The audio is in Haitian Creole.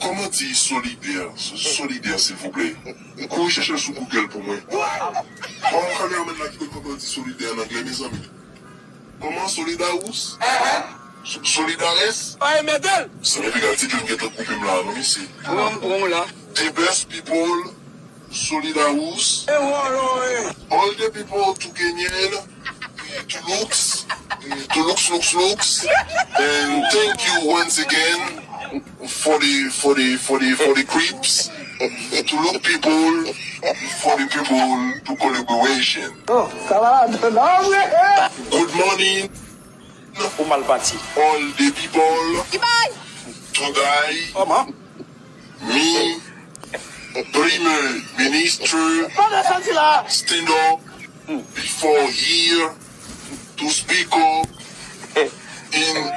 Comment dire solidaire? Solidaire, s'il vous plaît. Comment chercher sur Google pour moi? Comment dire solidaire en anglais, mes amis? Comment solidarous? Solidares? Ouais, Medel! Ça veut dire que tu as coupé là, non, ici. Bon, là. The best people, solidarous. Eh, voilà, All the people to Kenyan, to looks. And thank you once again for the creeps, to look people, for the people to collaboration. Oh, camarade, non, ouais. Good morning, Ou mal parti. all the people. Today, me, Premier Minister, Pas de senti là. stand up before here to speak up in